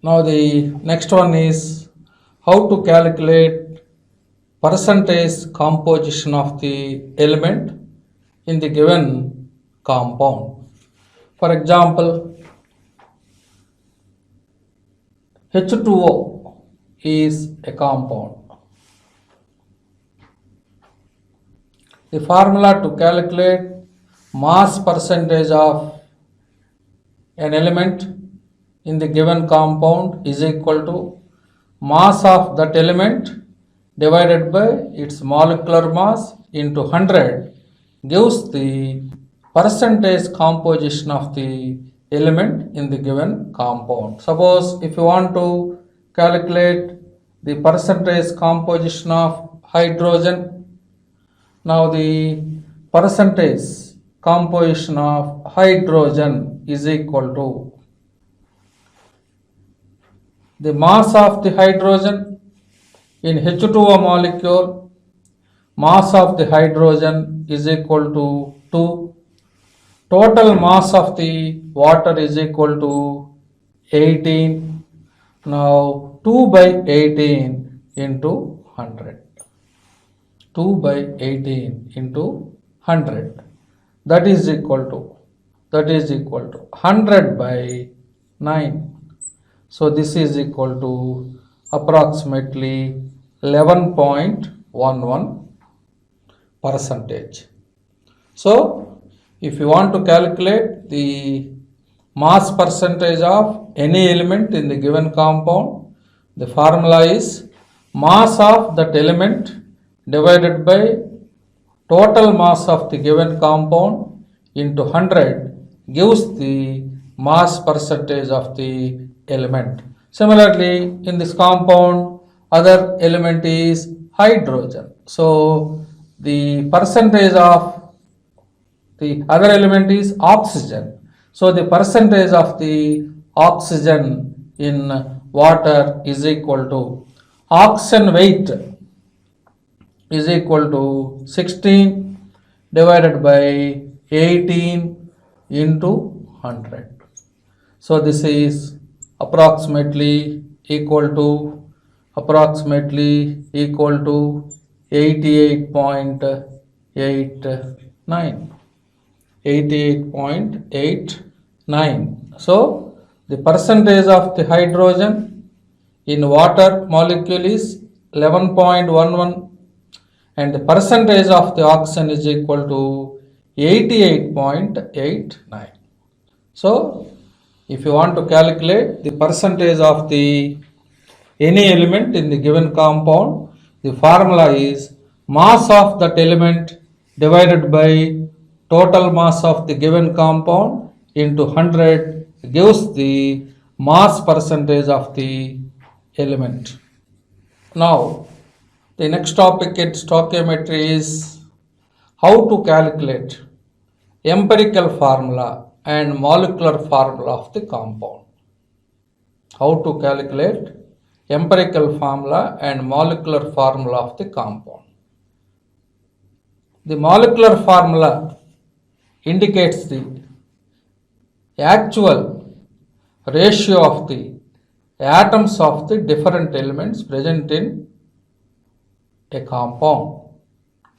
Now the next one is how to calculate percentage composition of the element in the given compound. For example, H2O is a compound. The formula to calculate mass percentage of an element in the given compound is equal to mass of that element divided by its molecular mass into 100 gives the percentage composition of the element in the given compound. Suppose if you want to calculate the percentage composition of hydrogen, now the percentage composition of hydrogen is equal to the mass of the hydrogen in H2O molecule. Mass of the hydrogen is equal to 2. Total mass of the water is equal to 18. Now 2 by 18 into 100. 2 by 18 into 100, that is equal to 100 by 9. So this is equal to approximately 11.11 percentage. So if you want to calculate the mass percentage of any element in the given compound, the formula is mass of that element divided by total mass of the given compound into 100 gives the mass percentage of the element. Similarly, in this compound, other element is hydrogen. So the percentage of the other element is oxygen. So the percentage of the oxygen in water is equal to oxygen weight is equal to 16 divided by 18 into 100. So this is approximately equal to 88.89. 88.89. So the percentage of the hydrogen in water molecule is 11.11 and the percentage of the oxygen is equal to 88.89. So if you want to calculate the percentage of the any element in the given compound, the formula is mass of that element divided by total mass of the given compound into 100 gives the mass percentage of the element. Now the next topic in stoichiometry is how to calculate empirical formula and molecular formula of the compound. How to calculate empirical formula and molecular formula of the compound. The molecular formula indicates the actual ratio of the atoms of the different elements present in a compound.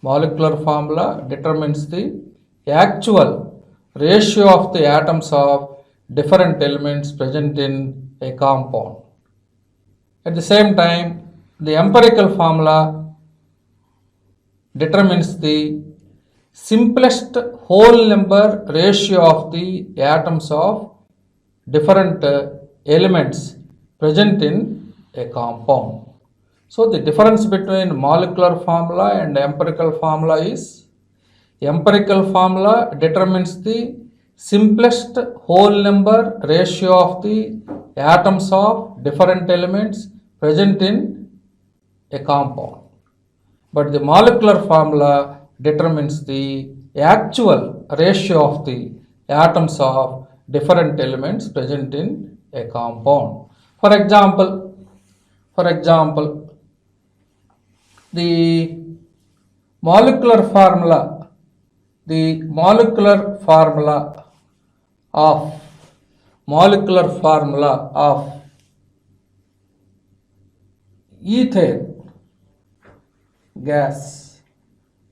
Molecular formula determines the actual ratio of the atoms of different elements present in a compound. At the same time, the empirical formula determines the simplest whole number ratio of the atoms of different elements present in a compound. So the difference between molecular formula and empirical formula is empirical formula determines the simplest whole number ratio of the atoms of different elements present in a compound. But the molecular formula determines the actual ratio of the atoms of different elements present in a compound. For example, the molecular formula of ethane gas,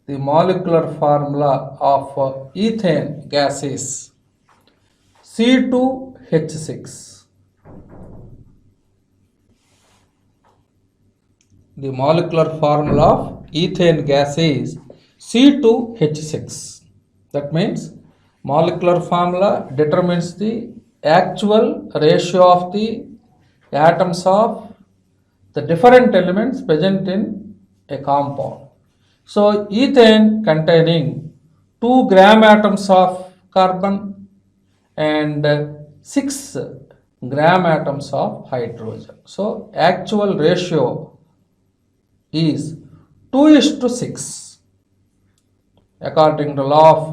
the molecular formula of ethane gas is C2H6. The molecular formula of ethane gas is C2H6. That means molecular formula determines the actual ratio of the atoms of the different elements present in a compound. So ethane containing 2 gram atoms of carbon and 6 gram atoms of hydrogen. So actual ratio is 2:6. According to law of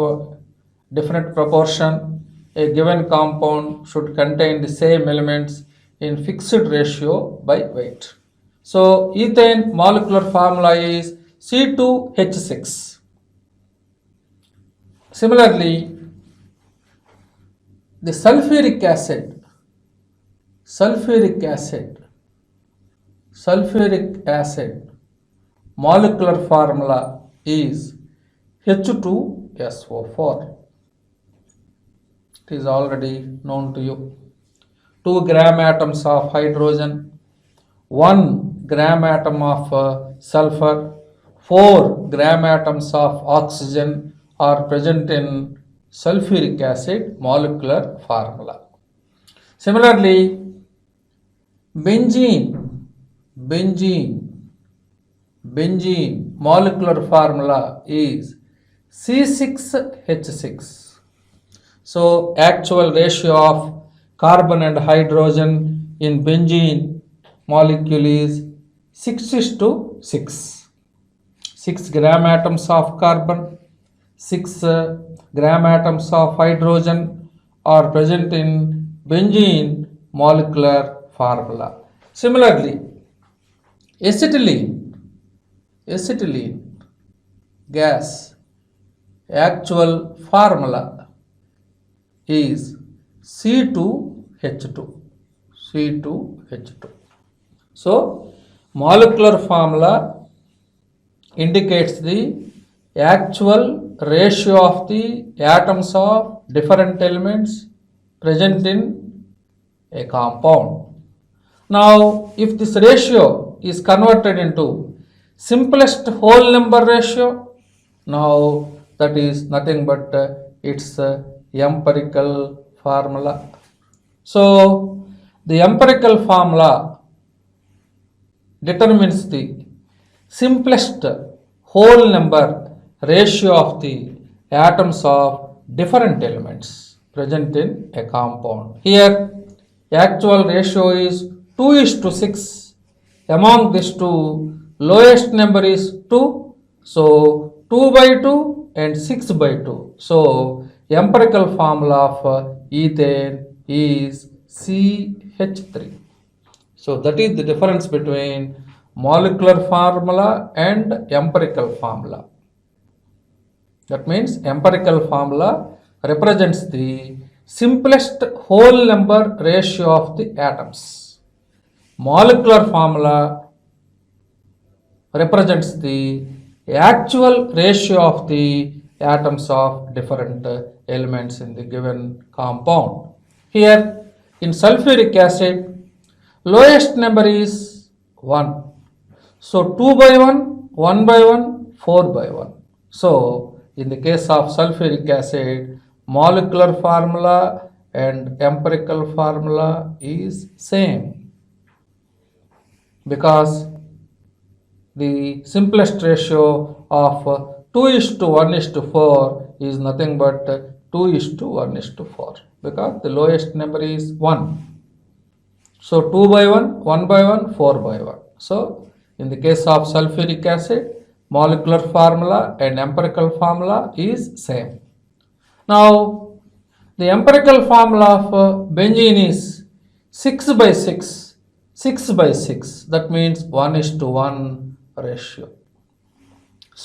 definite proportion, a given compound should contain the same elements in fixed ratio by weight. So ethane molecular formula is C2H6. Similarly, the sulfuric acid molecular formula is H2SO4. It is already known to you. 2 gram atoms of hydrogen, 1 gram atom of sulfur, 4 gram atoms of oxygen are present in sulfuric acid molecular formula. Similarly, benzene molecular formula is C6H6. So actual ratio of carbon and hydrogen in benzene molecule is 6:6. 6 gram atoms of carbon, 6 gram atoms of hydrogen are present in benzene molecular formula. Similarly, acetylene gas actual formula is C2H2. So molecular formula indicates the actual ratio of the atoms of different elements present in a compound. Now, if this ratio is converted into simplest whole number ratio, now that is nothing but its empirical formula. So, the empirical formula determines the simplest whole number ratio of the atoms of different elements present in a compound. Here, actual ratio is 2:6. Among these two, lowest number is 2. So, 2/2 and 6/2. So, empirical formula of ethane is CH3. So, that is the difference between molecular formula and empirical formula. That means empirical formula represents the simplest whole number ratio of the atoms. Molecular formula represents the actual ratio of the atoms of different elements in the given compound. Here in sulfuric acid, lowest number is 1. So 2/1, 1/1, 4/1. So in the case of sulfuric acid, molecular formula and empirical formula is same, because the simplest ratio of 2:1:4 is nothing but 2:1:4, because the lowest number is 1. So 2/1, 1/1, 4/1. So in the case of sulfuric acid, molecular formula and empirical formula is same. Now, the empirical formula of benzene is 6/6. 6/6. That means 1:1 ratio.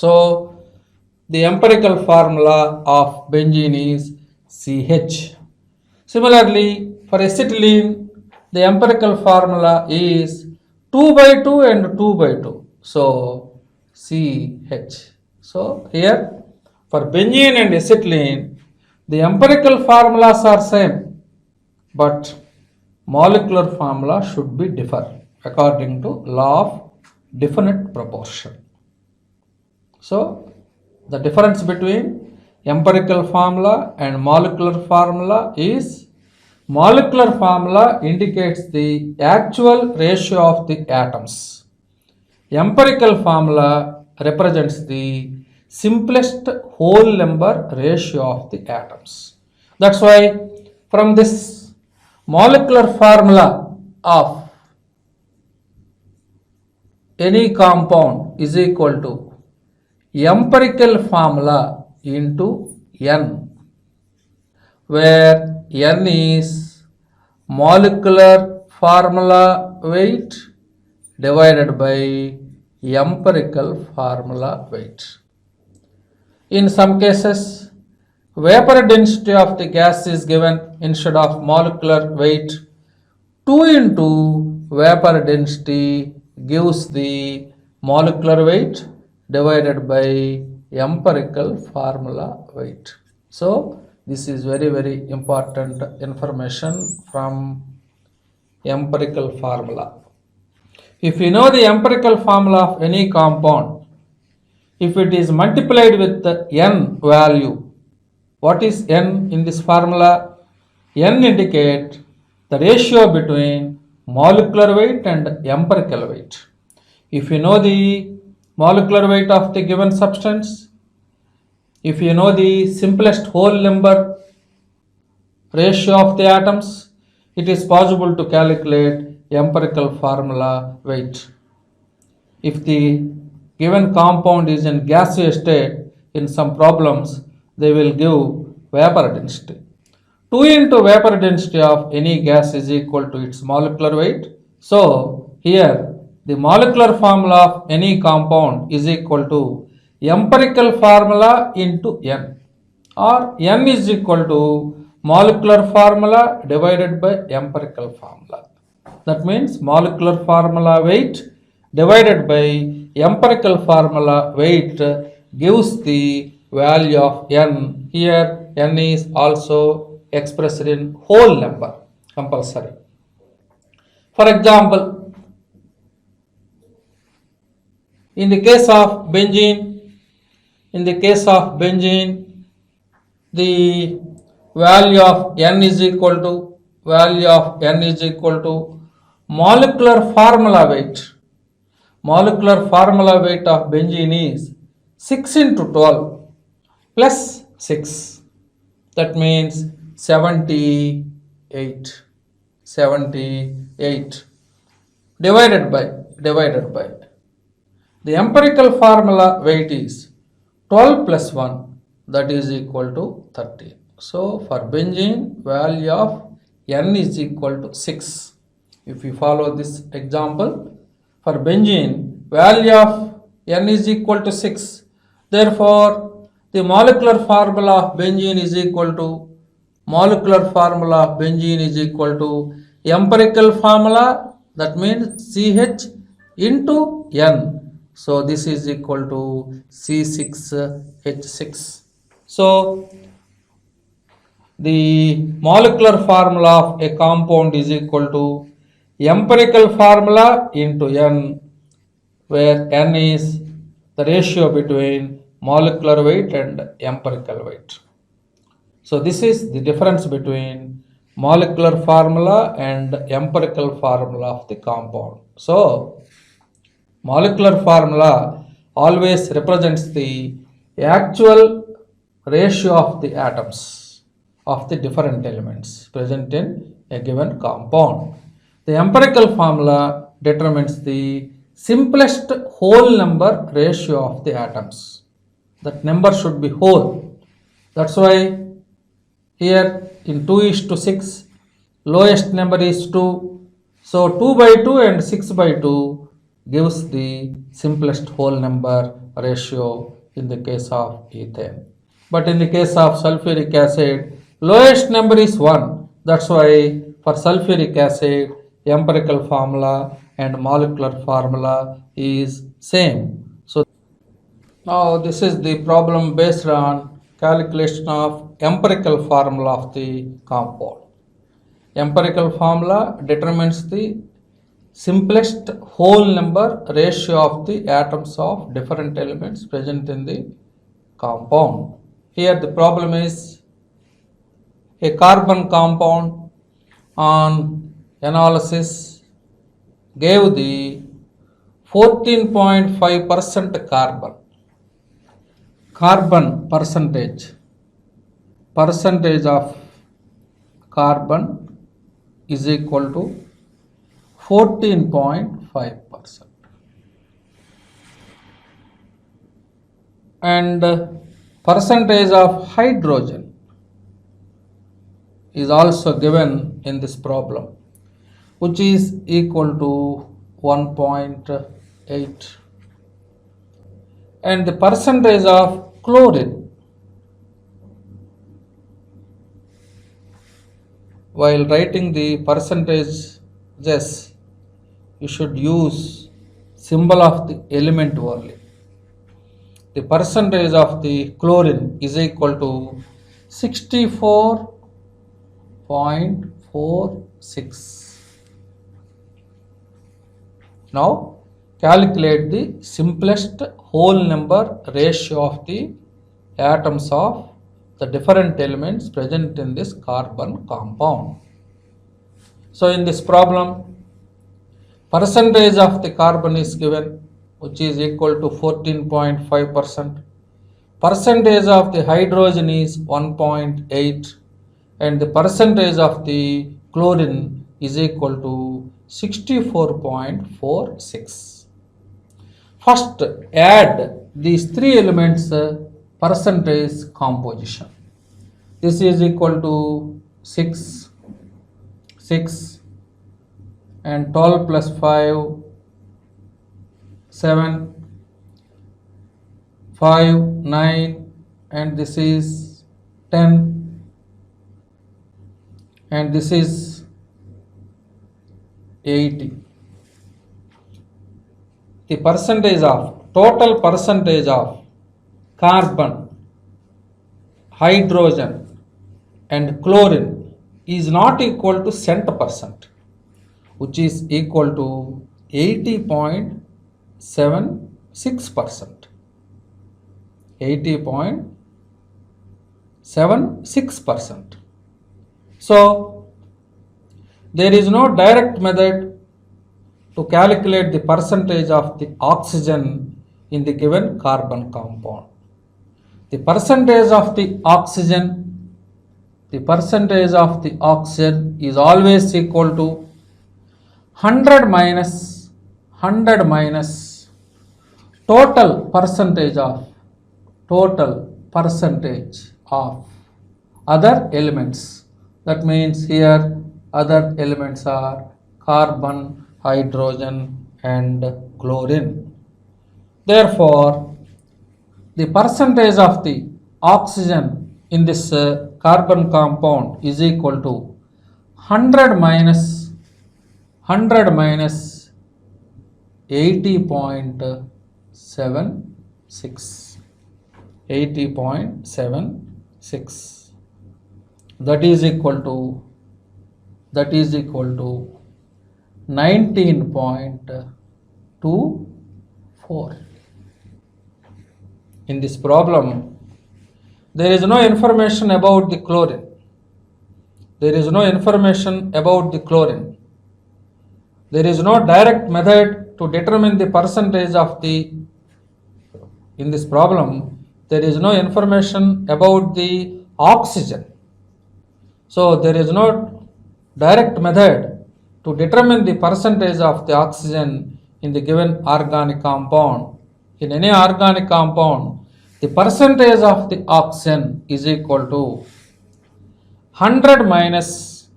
So, the empirical formula of benzene is CH. Similarly, for acetylene, the empirical formula is 2 by 2 and 2 by 2. So CH. So here for benzene and acetylene, the empirical formulas are same, but molecular formula should be differ according to law of definite proportion. So the difference between empirical formula and molecular formula is molecular formula indicates the actual ratio of the atoms. Empirical formula represents the simplest whole number ratio of the atoms. That's why from this molecular formula of any compound is equal to empirical formula into N, where N is molecular formula weight divided by empirical formula weight. In some cases, vapor density of the gas is given instead of molecular weight. 2 into vapor density gives the molecular weight divided by empirical formula weight. So this is very important information from empirical formula. If you know the empirical formula of any compound, if it is multiplied with the N value, what is N in this formula? N indicate the ratio between molecular weight and empirical weight. If you know the molecular weight of the given substance, if you know the simplest whole number ratio of the atoms, it is possible to calculate empirical formula weight. If the given compound is in gaseous state, in some problems they will give vapor density. 2 into vapor density of any gas is equal to its molecular weight. So here the molecular formula of any compound is equal to empirical formula into N, or N is equal to molecular formula divided by empirical formula. That means molecular formula weight divided by empirical formula weight gives the value of N. Here N is also expressed in whole number compulsory. For example, in the case of benzene, the value of N is equal to molecular formula weight. Molecular formula weight of benzene is 6 into 12 plus 6. That means 78. Divided by. The empirical formula weight is 12 plus 1, that is equal to 30. So for benzene, value of N is equal to 6. If you follow this example, for benzene, value of N is equal to 6. Therefore, the molecular formula of benzene is equal to empirical formula, that means CH into N. So this is equal to C6H6. So the molecular formula of a compound is equal to empirical formula into N, where N is the ratio between molecular weight and empirical weight. So this is the difference between molecular formula and empirical formula of the compound. So molecular formula always represents the actual ratio of the atoms of the different elements present in a given compound. The empirical formula determines the simplest whole number ratio of the atoms. That number should be whole. That's why here in 2:6, lowest number is 2. So 2 by 2 and 6 by 2 gives the simplest whole number ratio in the case of ethane. But in the case of sulfuric acid, lowest number is 1. That's why for sulfuric acid, empirical formula and molecular formula is same. So now this is the problem based on calculation of empirical formula of the compound. Empirical formula determines the simplest whole number ratio of the atoms of different elements present in the compound. Here the problem is a carbon compound on analysis gave the 14.5% carbon percentage of carbon is equal to 14.5%, and percentage of hydrogen is also given in this problem, which is equal to 1.8, and the percentage of chlorine, while writing the percentages you should use symbol of the element only. The percentage of the chlorine is equal to 64.46. Now calculate the simplest whole number ratio of the atoms of the different elements present in this carbon compound. So in this problem, percentage of the carbon is given, which is equal to 14.5%. Percentage of the hydrogen is 1.8, and the percentage of the chlorine is equal to 64.46. First, add these three elements percentage composition. This is equal to 6, and 12 plus 5, 7, 5, 9, and this is 10, and this is 80. The total percentage of carbon, hydrogen and chlorine is not equal to 100%, which is equal to 80.76%. 80.76%. So there is no direct method to calculate the percentage of the oxygen in the given carbon compound. The percentage of the oxygen is always equal to 100 minus total percentage of other elements. That means here other elements are carbon, hydrogen and chlorine. Therefore, the percentage of the oxygen in this carbon compound is equal to 100 minus 80.76. 80.76. That is equal to 19.24. In this problem, there is no information about the chlorine. There is no direct method to determine the percentage of the, in this problem, there is no information about the oxygen. So there is no direct method to determine the percentage of the oxygen in the given organic compound. In any organic compound, the percentage of the oxygen is equal to 100 minus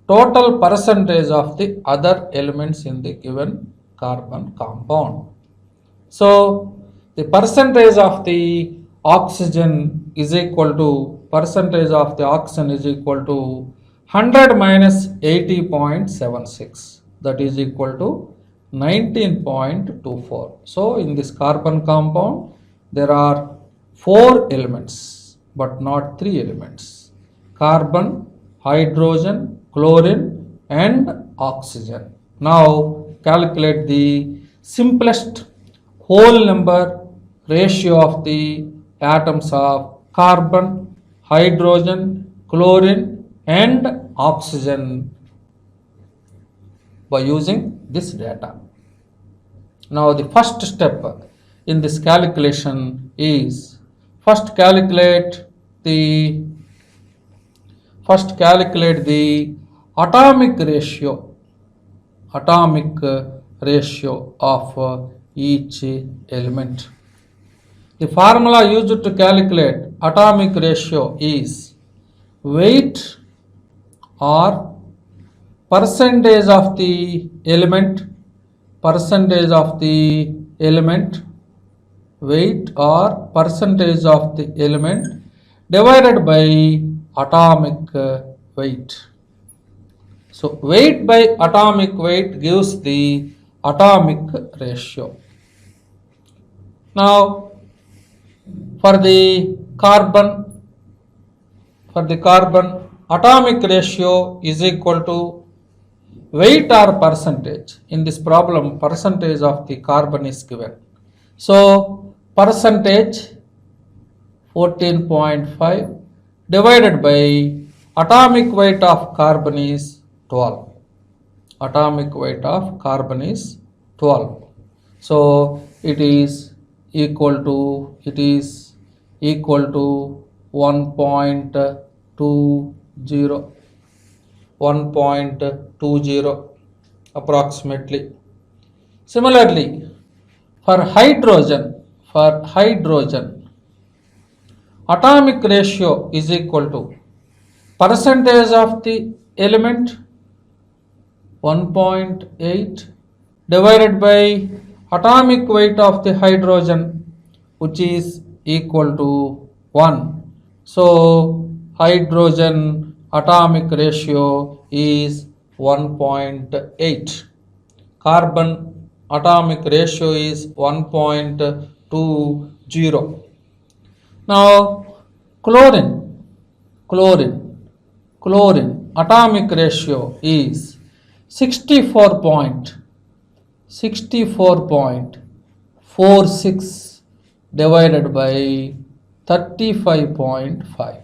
total percentage of the other elements in the given carbon compound. So the percentage of the oxygen is equal to 100 100 minus 80.76, that is equal to 19.24. So in this carbon compound there are 4 elements but not 3 elements: carbon, hydrogen, chlorine and oxygen. Now calculate the simplest whole number ratio of the atoms of carbon, hydrogen, chlorine and oxygen by using this data. Now the first step in this calculation is first calculate the atomic ratio of each element. The formula used to calculate atomic ratio is weight or percentage of the element, weight or percentage of the element divided by atomic weight. So weight by atomic weight gives the atomic ratio. Now for the carbon atomic ratio is equal to weight or percentage. In this problem percentage of the carbon is given. So percentage 14.5 divided by atomic weight of carbon is 12. Atomic weight of carbon is 12. So it is equal to 1.20 approximately. Similarly for hydrogen atomic ratio is equal to percentage of the element 1.8 divided by atomic weight of the hydrogen, which is equal to 1. So hydrogen atomic ratio is 1.8. Carbon atomic ratio is 1.20. Now chlorine atomic ratio is 64.46 divided by 35.5,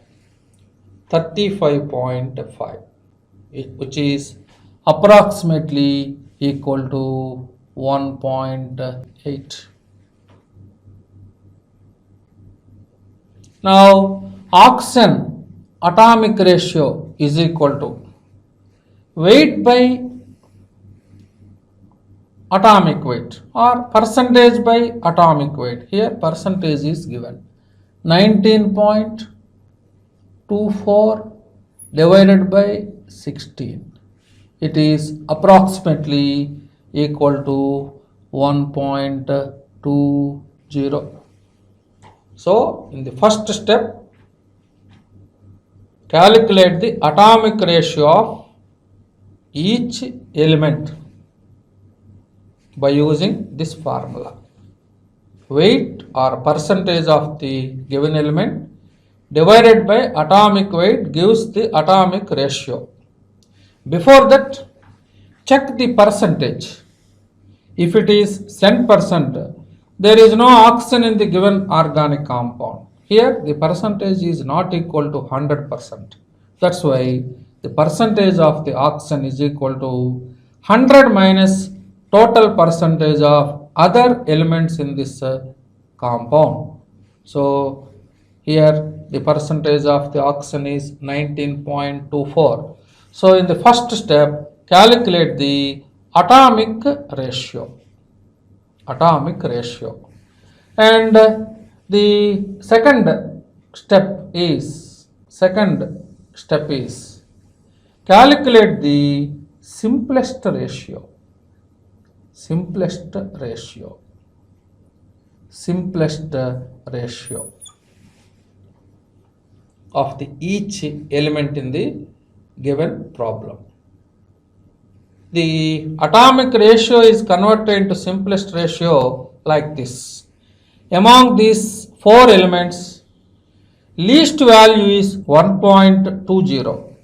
which is approximately equal to 1.8. Now oxygen atomic ratio is equal to weight by atomic weight or percentage by atomic weight. Here percentage is given 19.24 divided by 16. It is approximately equal to 1.20. So in the first step calculate the atomic ratio of each element by using this formula. Weight or percentage of the given element divided by atomic weight gives the atomic ratio. Before that, check the percentage. If it is 10%, there is no oxygen in the given organic compound. Here the percentage is not equal to 100%. That's why the percentage of the oxygen is equal to 100 minus total percentage of other elements in this compound. So here the percentage of the oxygen is 19.24. So in the first step calculate the atomic ratio, and the second step is calculate the simplest ratio of the each element in the given problem. The atomic ratio is converted into simplest ratio like this. Among these four elements, least value is 1.20.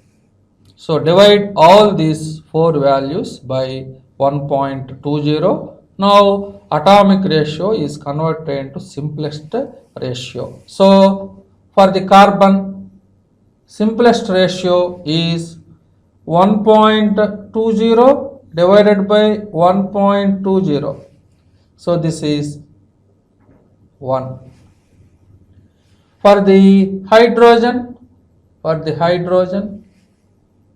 So divide all these four values by 1.20. Now atomic ratio is converted into simplest ratio. So for the carbon, simplest ratio is 1.20 divided by 1.20. So this is 1. For the hydrogen,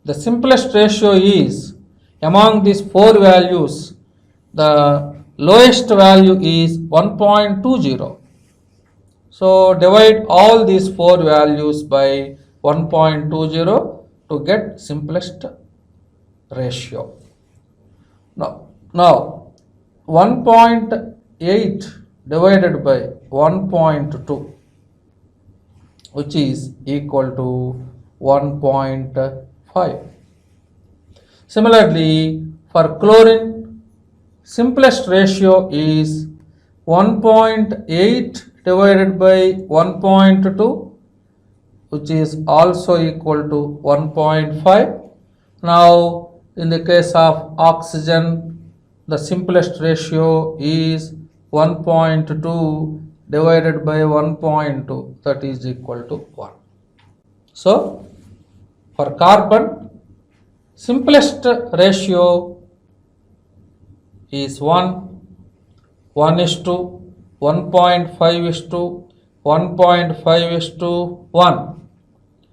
the simplest ratio is, among these four values, the lowest value is 1.20. So divide all these four values by 1.20 to get simplest ratio. Now 1.8 divided by 1.2, which is equal to 1.5. Similarly, for chlorine, simplest ratio is 1.8 divided by 1.2, which is also equal to 1.5. Now in the case of oxygen, the simplest ratio is 1.2 divided by 1.2, that is equal to 1. So for carbon, simplest ratio is 1 is to 1.5 is to 1.5 is to 1.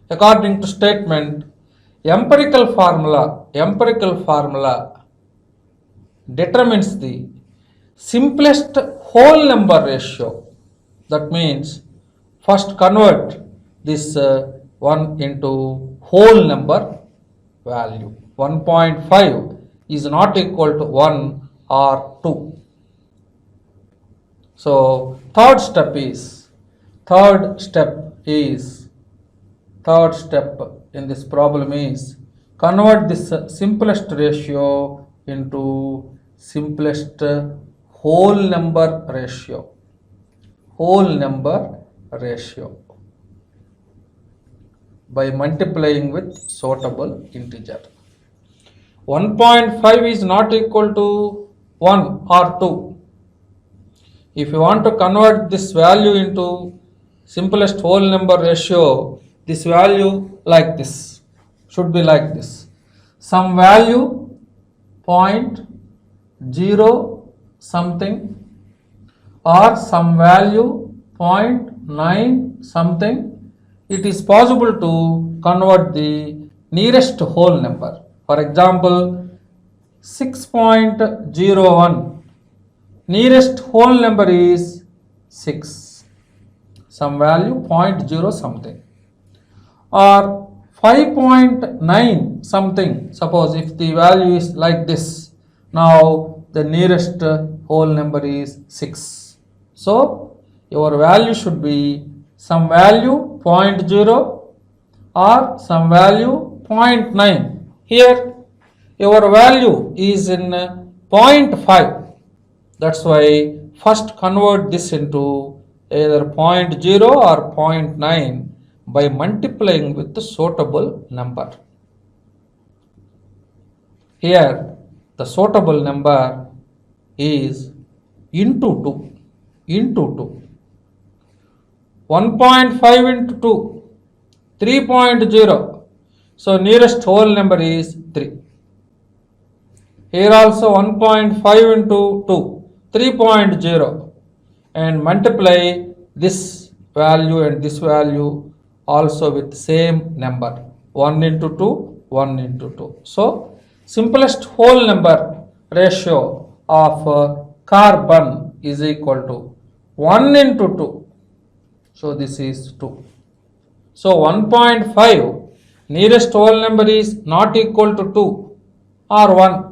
According to statement, empirical formula determines the simplest whole number ratio. That means first convert this 1 into whole number value. 1.5 is not equal to 1 or 2. So third step in this problem is convert this simplest ratio into simplest whole number ratio by multiplying with suitable integer. 1.5 is not equal to 1 or 2. If you want to convert this value into simplest whole number ratio, this value should be like this. Some value 0.0 something or some value 0.9 something. It is possible to convert the nearest whole number. For example, 6.01. Nearest whole number is 6. Some value 0.0 something. Or 5.9 something. Suppose if the value is like this, now the nearest whole number is 6. So your value should be some value 0.0 or some value 0.9. Here your value is in 0.5. That's why first convert this into either 0.0 or 0.9 by multiplying with the suitable number. Here the suitable number is into 2. 1.5 into 2, 3.0. So nearest whole number is 3. Here also 1.5 into 2, 3.0, and multiply this value and this value also with same number, 1 into 2, 1 into 2. So simplest whole number ratio of carbon is equal to 1 into 2. So this is 2. So 1.5 nearest whole number is not equal to 2 or 1.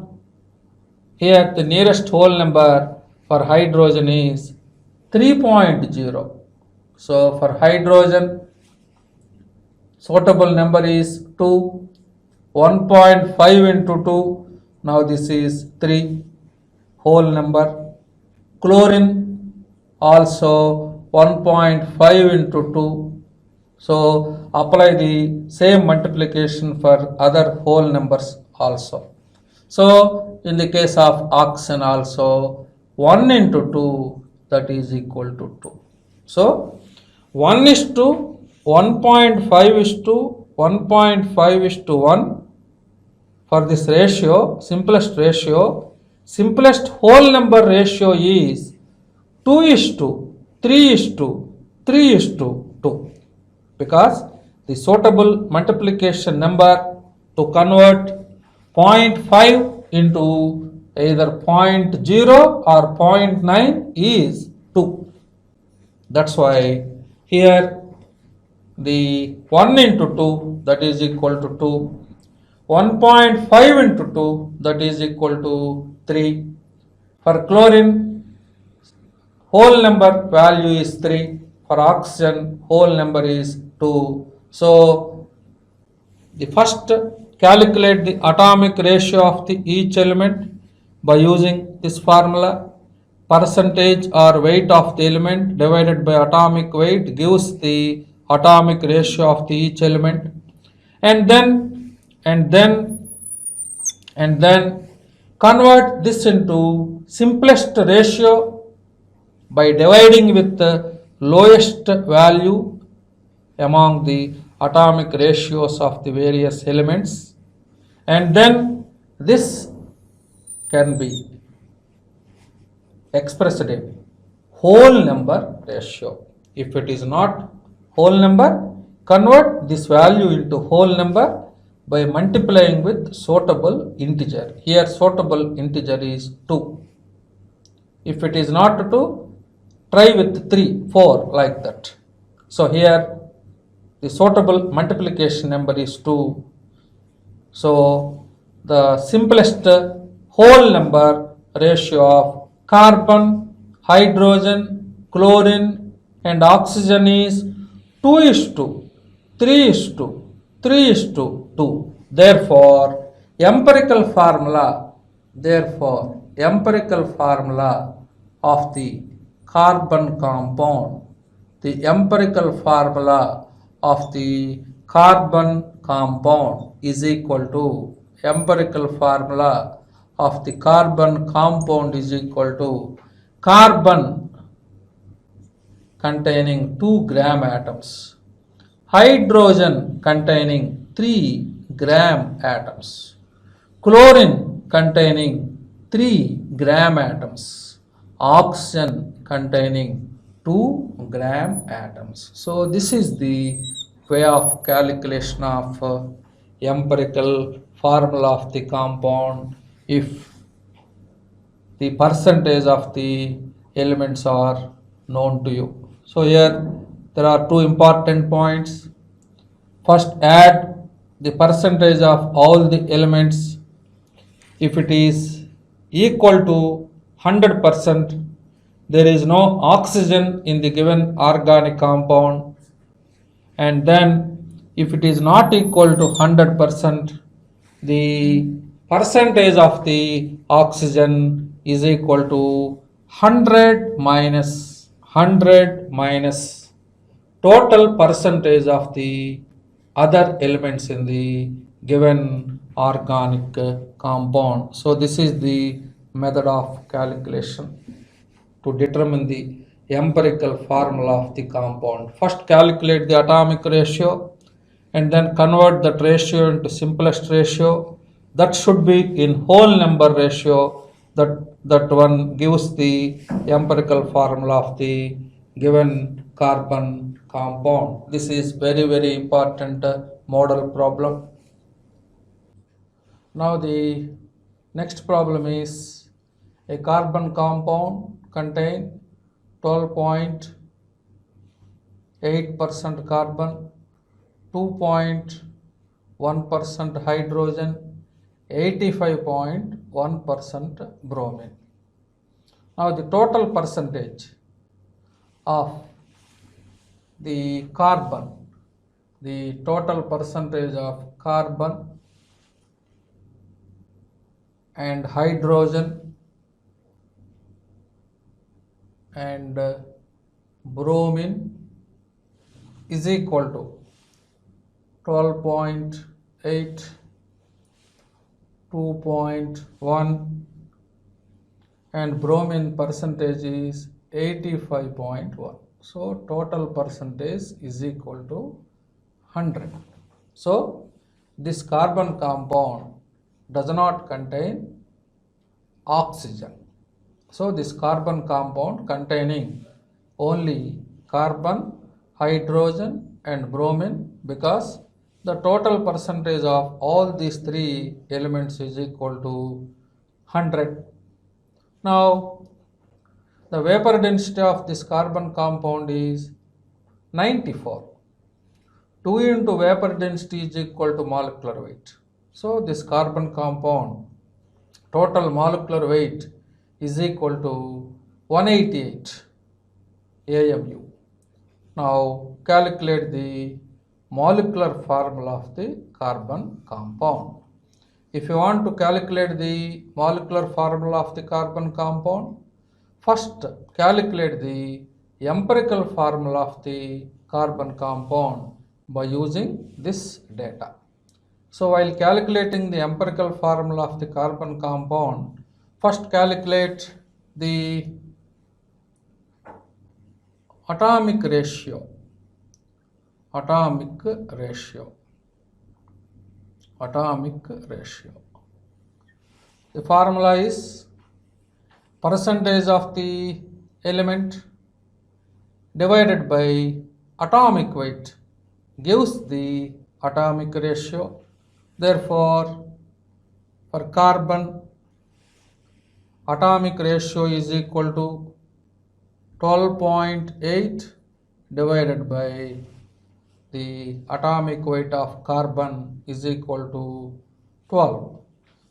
Here the nearest whole number for hydrogen is 3.0. So for hydrogen, suitable number is 2. 1.5 into 2, now this is 3 whole number. Chlorine also 1.5 into 2. So apply the same multiplication for other whole numbers also. So in the case of oxygen also 1 into 2, that is equal to 2. So 1 is to 1.5 is to 1.5 is to 1 for this ratio, simplest whole number ratio is 2 is to 3 is to 3 is to 2, because the suitable multiplication number to convert 0.5 into either 0.0 or 0.9 is 2. That's why here the 1 into 2, that is equal to 2. 1.5 into 2, that is equal to 3. For chlorine, whole number value is 3. For oxygen, whole number is 2. So the first, calculate the atomic ratio of the each element by using this formula. Percentage or weight of the element divided by atomic weight gives the atomic ratio of the each element. And then convert this into simplest ratio by dividing with the lowest value among the atomic ratios of the various elements, and then this can be expressed in whole number ratio. If it is not whole number, convert this value into whole number by multiplying with suitable integer. Here suitable integer is 2. If it is not 2, try with 3, 4, like that. So here the suitable multiplication number is 2. So the simplest whole number ratio of carbon, hydrogen, chlorine and oxygen is 2 is to 3 is to 3 is to 2. Therefore, empirical formula of the carbon compound, the empirical formula of the carbon compound is equal to, empirical formula of the carbon compound is equal to carbon containing 2 gram atoms, hydrogen containing 3 gram atoms, chlorine containing 3 gram atoms, oxygen containing 2 gram atoms. So this is the way of calculation of empirical formula of the compound if the percentage of the elements are known to you. So here there are two important points. First, add the percentage of all the elements. If it is equal to 100%, there is no oxygen in the given organic compound. And then if it is not equal to 100%, the percentage of the oxygen is equal to 100 minus total percentage of the other elements in the given organic compound. So this is the method of calculation to determine the empirical formula of the compound. First, calculate the atomic ratio and then convert that ratio into simplest ratio. That should be in whole number ratio. That one gives the empirical formula of the given carbon compound. This is very important model problem. Now the next problem is a carbon compound contain 12.8% carbon, 2.1% hydrogen, 85.1% bromine. Now the total percentage of the carbon, the total percentage of carbon and hydrogen and bromine is equal to 12.8, 2.1, and bromine percentage is 85.1. So total percentage is equal to 100. So this carbon compound does not contain oxygen. So this carbon compound containing only carbon, hydrogen and bromine, because the total percentage of all these three elements is equal to 100. Now the vapor density of this carbon compound is 94. 2 into vapor density is equal to molecular weight. So this carbon compound total molecular weight is equal to 188 AMU. Now calculate the molecular formula of the carbon compound. If you want to calculate the molecular formula of the carbon compound, first calculate the empirical formula of the carbon compound by using this data. So while calculating the empirical formula of the carbon compound, first calculate the atomic ratio. Atomic ratio. The formula is percentage of the element divided by atomic weight gives the atomic ratio. Therefore, for carbon, atomic ratio is equal to 12.8 divided by the atomic weight of carbon is equal to 12.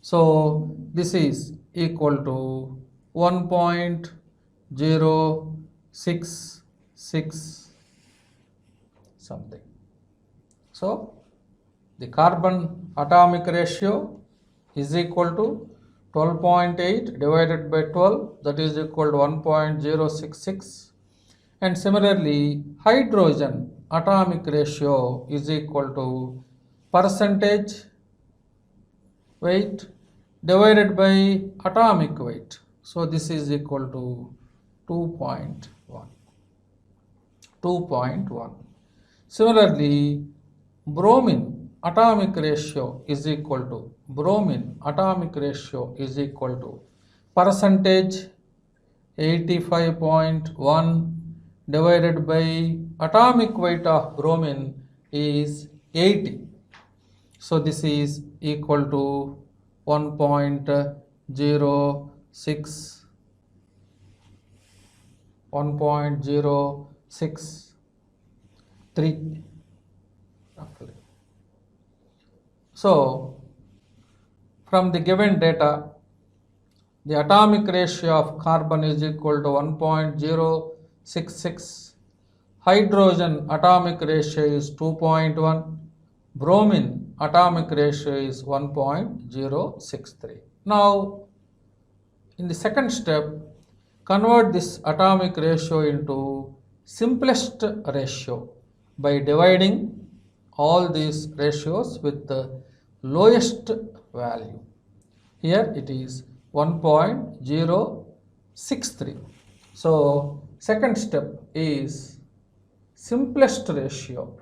So this is equal to 1.066 something. So the carbon atomic ratio is equal to 12.8 divided by 12, that is equal to 1.066. And similarly, hydrogen atomic ratio is equal to percentage weight divided by atomic weight. So this is equal to 2.1. Similarly, bromine atomic ratio is equal to percentage 85.1 divided by atomic weight of bromine is 80. So this is equal to 1.063 roughly. So from the given data, the atomic ratio of carbon is equal to 1.066, hydrogen atomic ratio is 2.1, bromine atomic ratio is 1.063. Now in the second step, convert this atomic ratio into simplest ratio by dividing all these ratios with the lowest value. Here it is 1.063. So second step is simplest ratio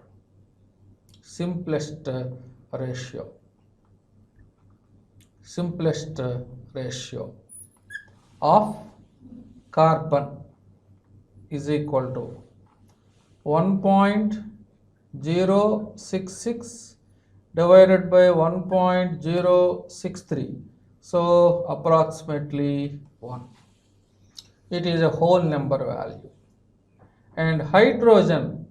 of carbon is equal to 1.066 divided by 1.063. So approximately 1. It is a whole number value. And hydrogen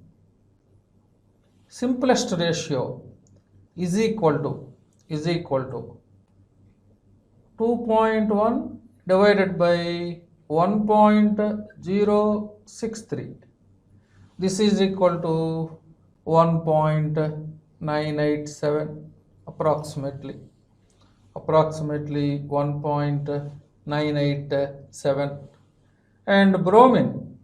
simplest ratio is equal to 2.1 divided by 1.063. This is equal to 1.987 approximately. approximately 1.987. And bromine,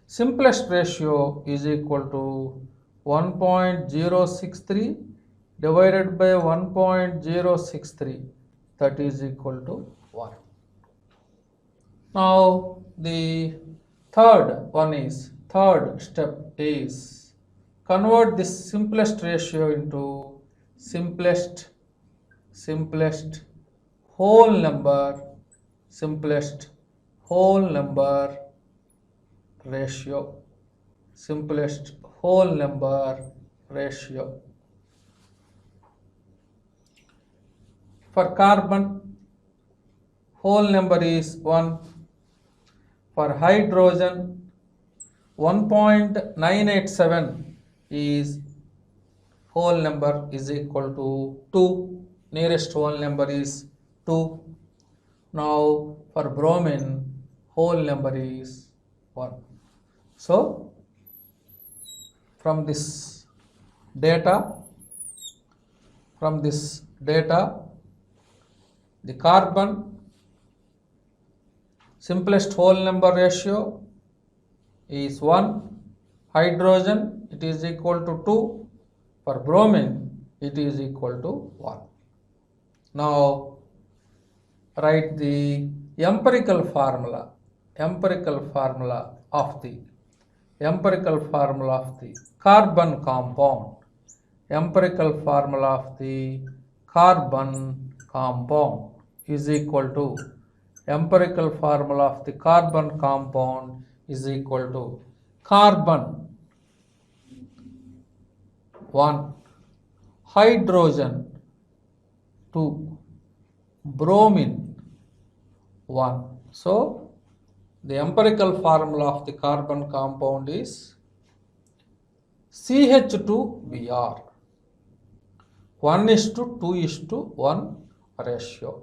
simplest ratio is equal to 1.063 divided by 1.063, that is equal to 1. Now the third step is convert this simplest ratio into simplest whole number ratio. Simplest whole number ratio. For carbon, whole number is 1. For hydrogen, 1.987 is whole number is equal to 2. Nearest whole number is 2. Now for bromine, whole number is 1. So from this data, the carbon simplest whole number ratio is 1. Hydrogen, it is equal to 2. For bromine, it is equal to 1. Now write the empirical formula of the carbon compound. Empirical formula of the carbon compound is equal to empirical formula of the carbon compound is equal to carbon 1, hydrogen 2, bromine 1. So the empirical formula of the carbon compound is CH2Br, 1:2:1 ratio.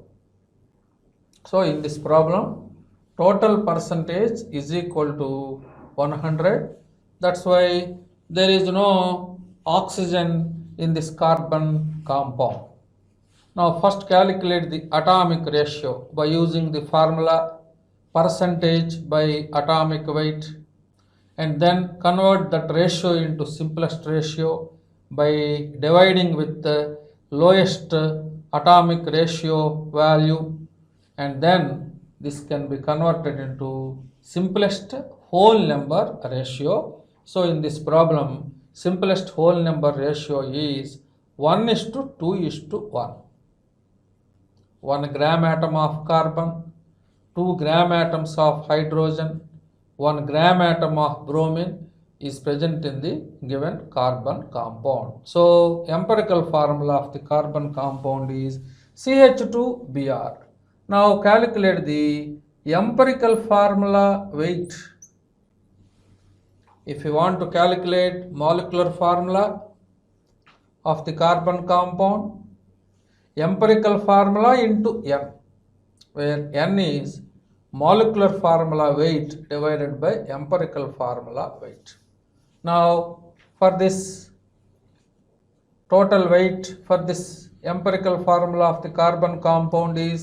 So in this problem, total percentage is equal to 100. That's why there is no oxygen in this carbon compound. Now first calculate the atomic ratio by using the formula percentage by atomic weight, and then convert that ratio into simplest ratio by dividing with the lowest atomic ratio value, and then this can be converted into simplest whole number ratio. So in this problem, simplest whole number ratio is 1:2:1. 1 gram atom of carbon, 2 gram atoms of hydrogen, 1 gram atom of bromine is present in the given carbon compound. So empirical formula of the carbon compound is CH2Br. Now calculate the empirical formula weight. If you want to calculate molecular formula of the carbon compound, empirical formula into N, where N is molecular formula weight divided by empirical formula weight. Now for this total weight for this empirical formula of the carbon compound is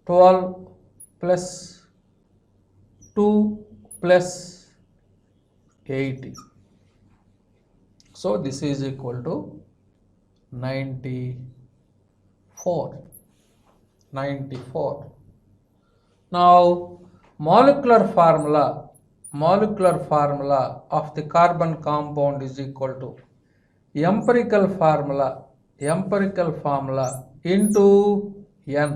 12 plus 2 plus 80. So this is equal to 94. Now molecular formula of the carbon compound is equal to empirical formula into N,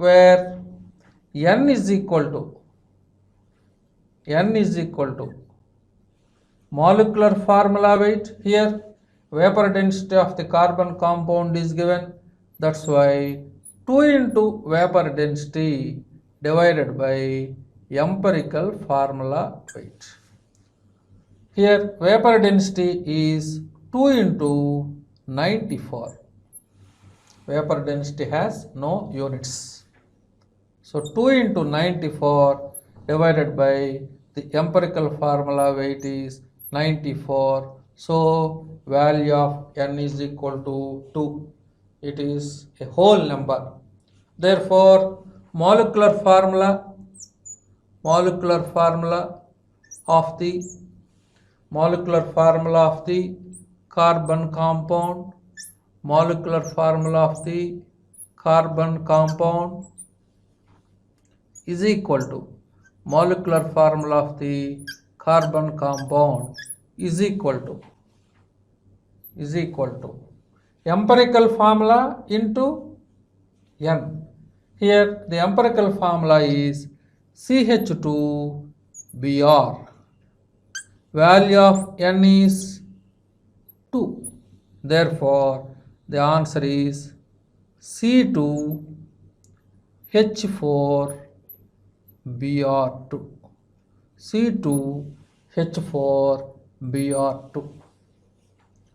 where N is equal to molecular formula weight. Here vapor density of the carbon compound is given, that's why 2 into vapor density divided by empirical formula weight. Here vapor density is 2 into 94. Vapor density has no units. So 2 into 94 divided by the empirical formula weight is 94. So value of n is equal to 2. It is a whole number. Therefore, molecular formula of the carbon compound, molecular formula of the carbon compound is equal to molecular formula of the carbon compound is equal to empirical formula into n. Here the empirical formula is CH2Br. Value of n is 2. Therefore, the answer is C2H4Br2. C2H4Br2.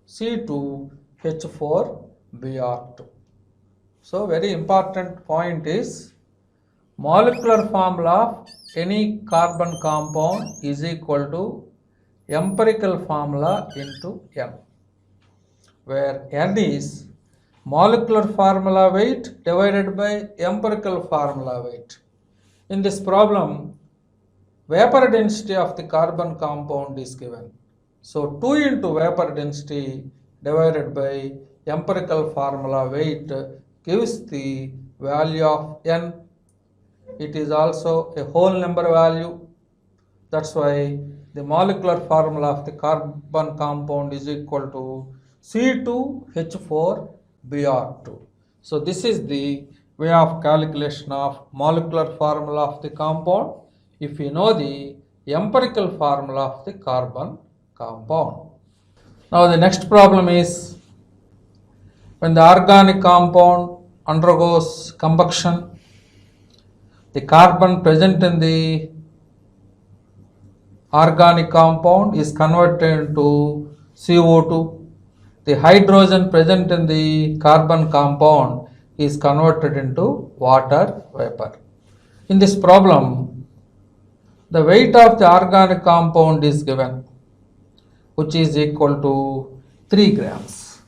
C2H4Br2. So, very important point is molecular formula of any carbon compound is equal to empirical formula into n, where n is molecular formula weight divided by empirical formula weight. In this problem, vapor density of the carbon compound is given. So 2 into vapor density divided by empirical formula weight gives the value of n. It is also a whole number value. That's why the molecular formula of the carbon compound is equal to C2H4Br2. So this is the way of calculation of molecular formula of the compound if you know the empirical formula of the carbon compound. Now the next problem is when the organic compound undergoes combustion, the carbon present in the organic compound is converted into CO2. The hydrogen present in the carbon compound is converted into water vapor. In this problem, the weight of the organic compound is given, which is equal to 3 grams.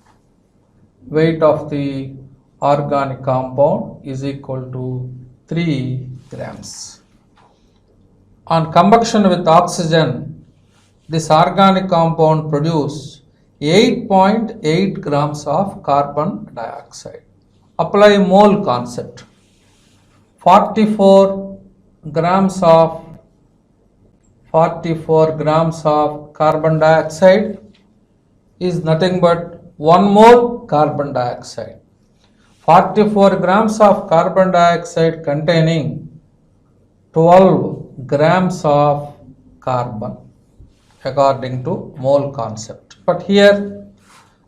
Weight of the organic compound is equal to 3 grams. On combustion with oxygen, this organic compound produces 8.8 grams of carbon dioxide. Apply mole concept. 44 grams of carbon dioxide is nothing but 1 mole carbon dioxide. 44 grams of carbon dioxide containing 12 grams of carbon according to mole concept. But here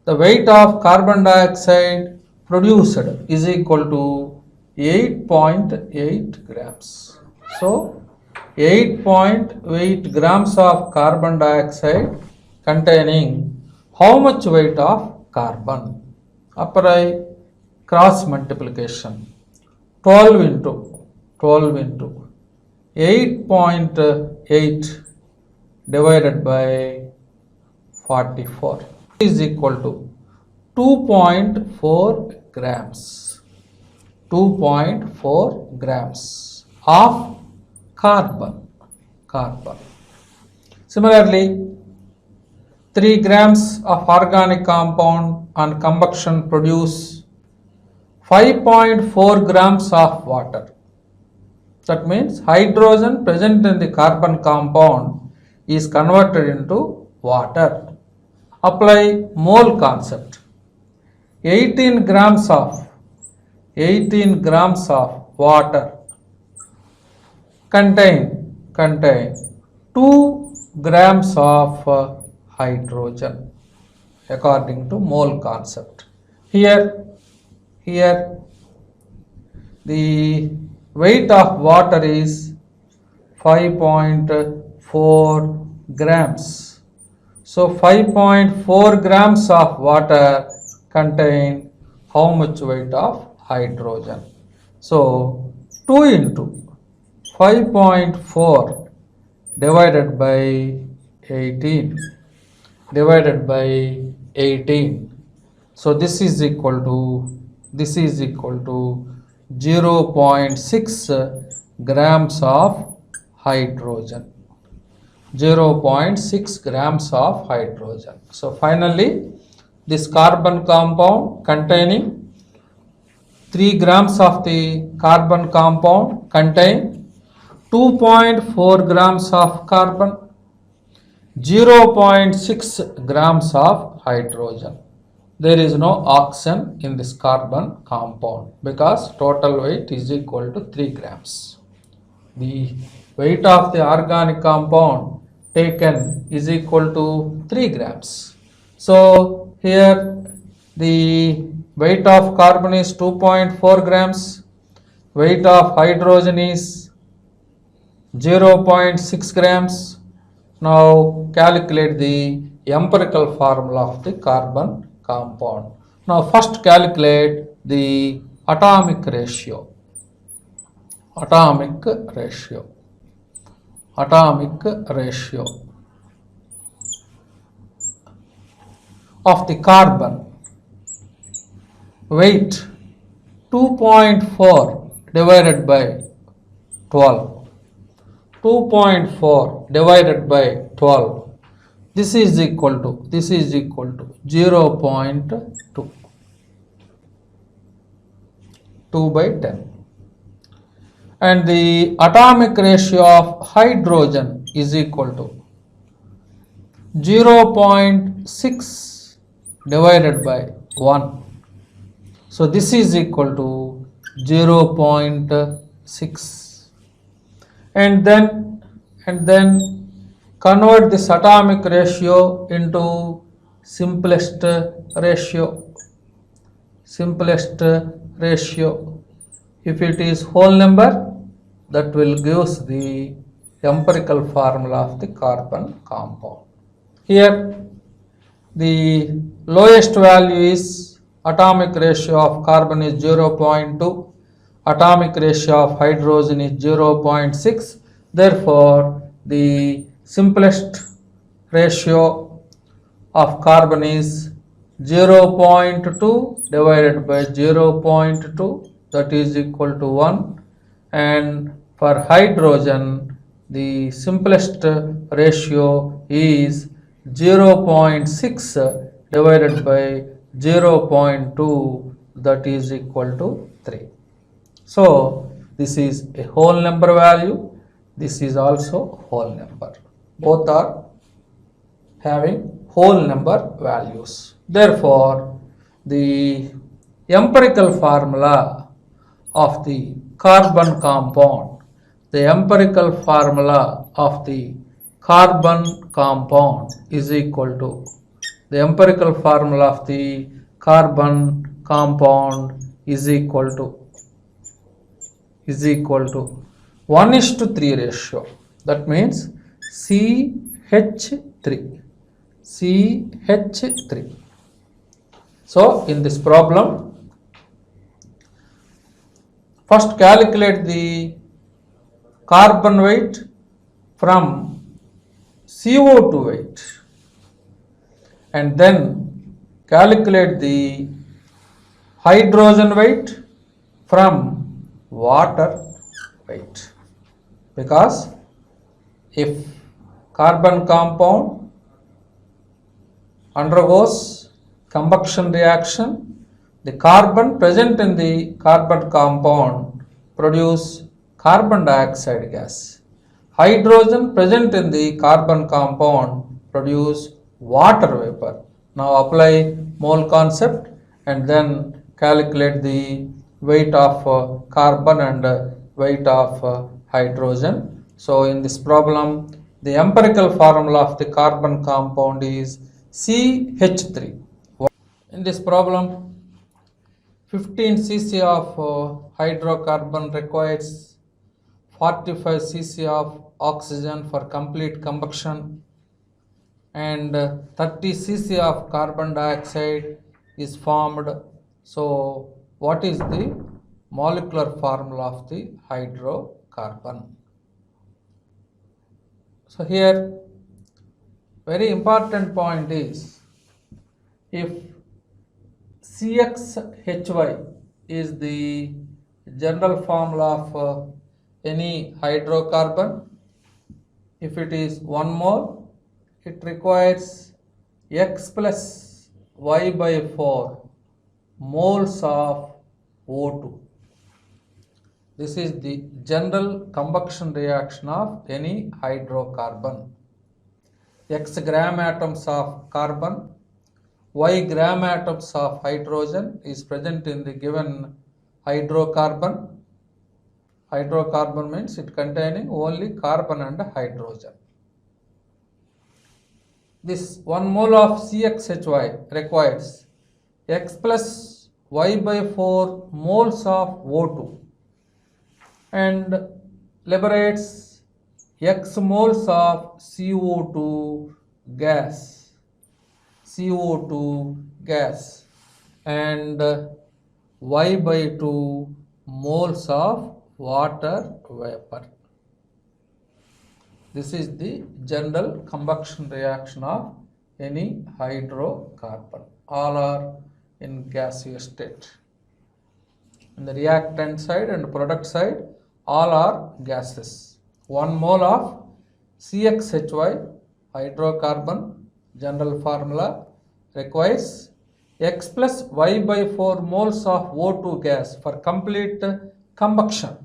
the weight of carbon dioxide produced is equal to 8.8 grams. So 8.8 grams of carbon dioxide containing how much weight of carbon? Apply cross multiplication. 12 into 8.8 divided by 44 is equal to 2.4 grams. 2.4 grams of carbon. Similarly, 3 grams of organic compound on combustion produce 5.4 grams of water. That means hydrogen present in the carbon compound is converted into water. Apply mole concept. 18 grams of water contain 2 grams of hydrogen according to mole concept. Here the weight of water is 5.4 grams. So 5.4 grams of water contain how much weight of hydrogen? So 2 into 5.4 divided by 18 divided by 18. So this is equal to 0.6 grams of hydrogen. 0.6 grams of hydrogen. So finally, this carbon compound containing 3 grams of the carbon compound contain 2.4 grams of carbon, 0.6 grams of hydrogen. There is no oxygen in this carbon compound because total weight is equal to 3 grams. The weight of the organic compound taken is equal to 3 grams. So here the weight of carbon is 2.4 grams, weight of hydrogen is 0.6 grams. Now calculate the empirical formula of the carbon compound. Now first calculate the atomic ratio. Atomic ratio of the carbon. Weight 2.4 divided by 12. 2.4 divided by 12. This is equal to 0.2. 2 by 10. And the atomic ratio of hydrogen is equal to 0.6 divided by 1. So this is equal to 0.6. And then convert this atomic ratio into simplest ratio. If it is whole number, that will give us the empirical formula of the carbon compound. Here the lowest value is atomic ratio of carbon is 0.2, atomic ratio of hydrogen is 0.6. Therefore the simplest ratio of carbon is 0.2 divided by 0.2, that is equal to 1. And for hydrogen the simplest ratio is 0.6 divided by 0.2, that is equal to 3. So this is a whole number value, this is also whole number. Both are having whole number values. Therefore, the empirical formula of the carbon compound, the empirical formula of the carbon compound is equal to, the empirical formula of the carbon compound is equal to 1:3 ratio. That means CH3. So in this problem, first calculate the carbon weight from CO2 weight, and then calculate the hydrogen weight from water weight. Because if carbon compound undergoes combustion reaction, the carbon present in the carbon compound produce carbon dioxide gas. Hydrogen present in the carbon compound produce water vapor. Now apply mole concept and then calculate the weight of carbon and weight of hydrogen. So in this problem, the empirical formula of the carbon compound is CH3. In this problem, 15 cc of hydrocarbon requires 45 cc of oxygen for complete combustion, and 30 cc of carbon dioxide is formed. So what is the molecular formula of the hydrocarbon? So here very important point is, if CXHY is the general formula of any hydrocarbon, if it is 1 mole, it requires X plus Y by 4 moles of O2. This is the general combustion reaction of any hydrocarbon. X gram atoms of carbon, Y gram atoms of hydrogen is present in the given hydrocarbon. Hydrocarbon means it containing only carbon and hydrogen. This 1 mole of CXHY requires X plus Y by 4 moles of O2 and liberates X moles of CO2 gas and Y by 2 moles of water vapor. This is the general combustion reaction of any hydrocarbon. All are in gaseous state. In the reactant side and product side, all are gases. 1 mole of CXHY hydrocarbon, general formula, requires X plus Y by 4 moles of O2 gas for complete combustion.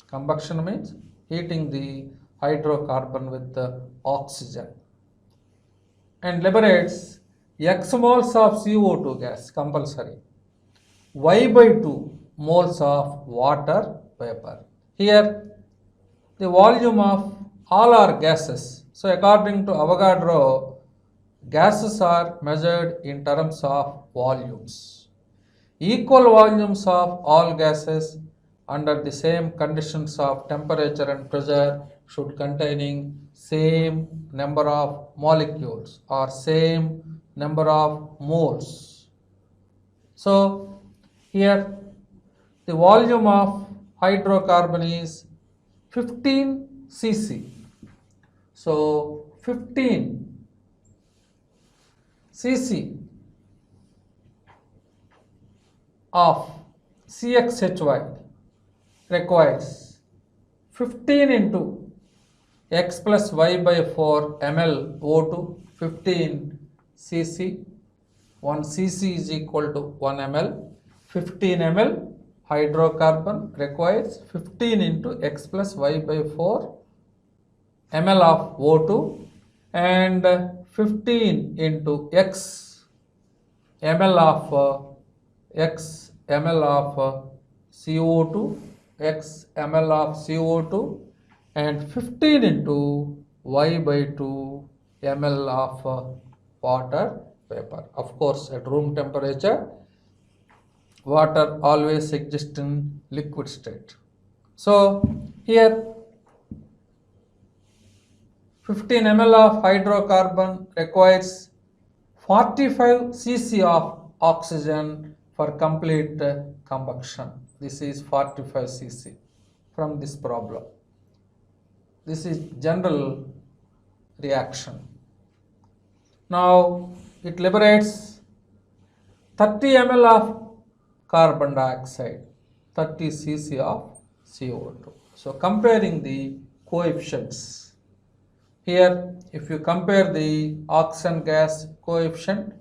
Combustion means heating the hydrocarbon with the oxygen, and liberates X moles of CO2 gas compulsory, Y by 2 moles of water vapor. Here the volume of all are gases. So according to Avogadro, gases are measured in terms of volumes. Equal volumes of all gases under the same conditions of temperature and pressure should containing same number of molecules or same number of moles. So here the volume of hydrocarbon is 15 cc. So 15 cc of CXHY requires 15 into X plus Y by 4 ml O2, 15 cc. 1 cc is equal to 1 ml. 15 ml hydrocarbon requires 15 into X plus Y by 4 ml of O2 and 15 into X ml of X ml of CO2, X ml of CO2 and 15 into Y by 2 ml of water vapor. Of course, at room temperature, water always exists in liquid state. So here 15 ml of hydrocarbon requires 45 cc of oxygen for complete combustion. This is 45 cc from this problem. This is general reaction. Now it liberates 30 ml of carbon dioxide, 30 cc of CO2. So comparing the coefficients, here if you compare the oxygen gas coefficient,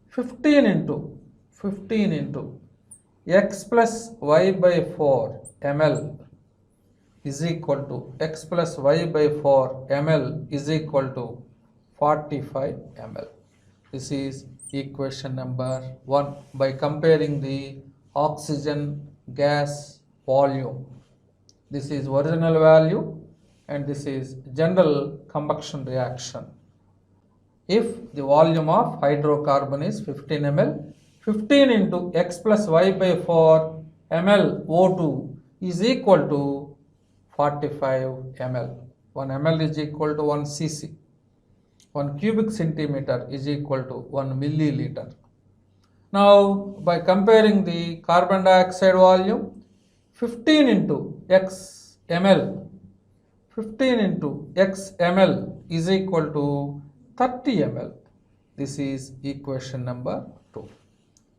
15 into X plus Y by 4 ml is equal to X plus Y by 4 ml is equal to 45 ml. This is equation number 1 by comparing the oxygen gas volume. This is original value and this is general combustion reaction. If the volume of hydrocarbon is 15 ml, 15 into X plus Y by 4 ml O2 is equal to 45 ml. 1 ml is equal to 1 cc. 1 cubic centimeter is equal to 1 milliliter. Now by comparing the carbon dioxide volume, 15 into X ml, 15 into x ml is equal to 30 ml. This is equation number 2.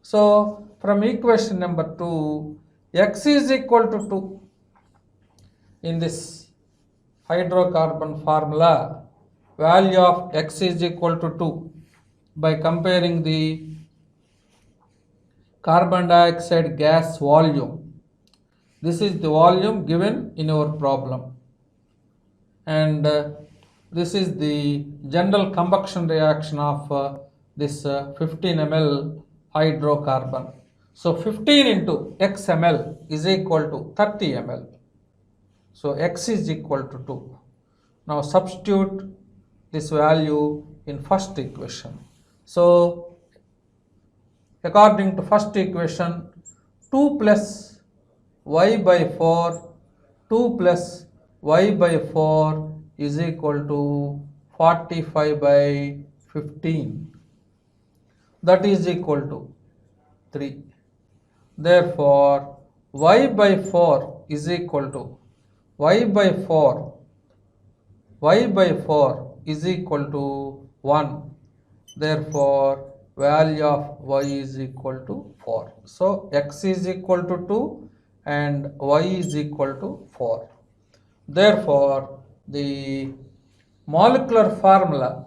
So from equation number 2, x is equal to 2. In this hydrocarbon formula, value of x is equal to 2 by comparing the carbon dioxide gas volume. This is the volume given in our problem, and this is the general combustion reaction of this 15 ml hydrocarbon. So 15 into x ml is equal to 30 ml. So x is equal to 2. Now substitute this value in first equation. So according to first equation, 2 plus y by 4, 2 plus y by 4 is equal to 45 by 15. That is equal to 3. Therefore, y by 4 is equal to y by 4 is equal to 1. Therefore, value of y is equal to 4. So, x is equal to 2 and y is equal to 4. Therefore, the molecular formula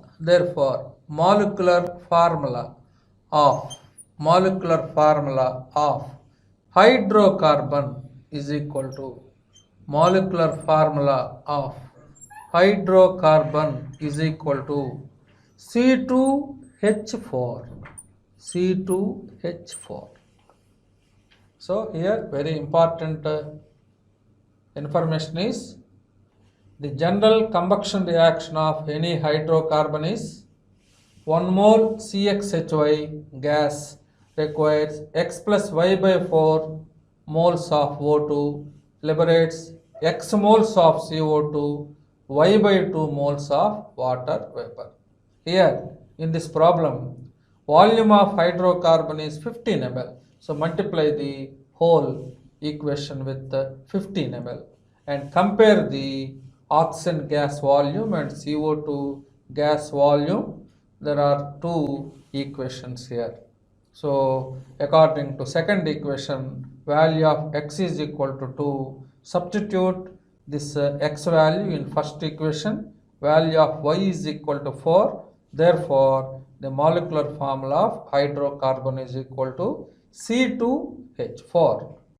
of hydrocarbon is equal to C2H4. So here very important information is the general combustion reaction of any hydrocarbon is 1 mole CXHY gas requires x plus y by 4 moles of O2 liberates x moles of CO2, y by 2 moles of water vapor. Here in this problem, volume of hydrocarbon is 15 ml. So multiply the whole equation with 15 ml and compare the oxygen gas volume and CO2 gas volume. There are two equations here. So according to second equation, value of x is equal to 2. Substitute this x value in first equation. Value of y is equal to 4. Therefore, the molecular formula of hydrocarbon is equal to C2H4.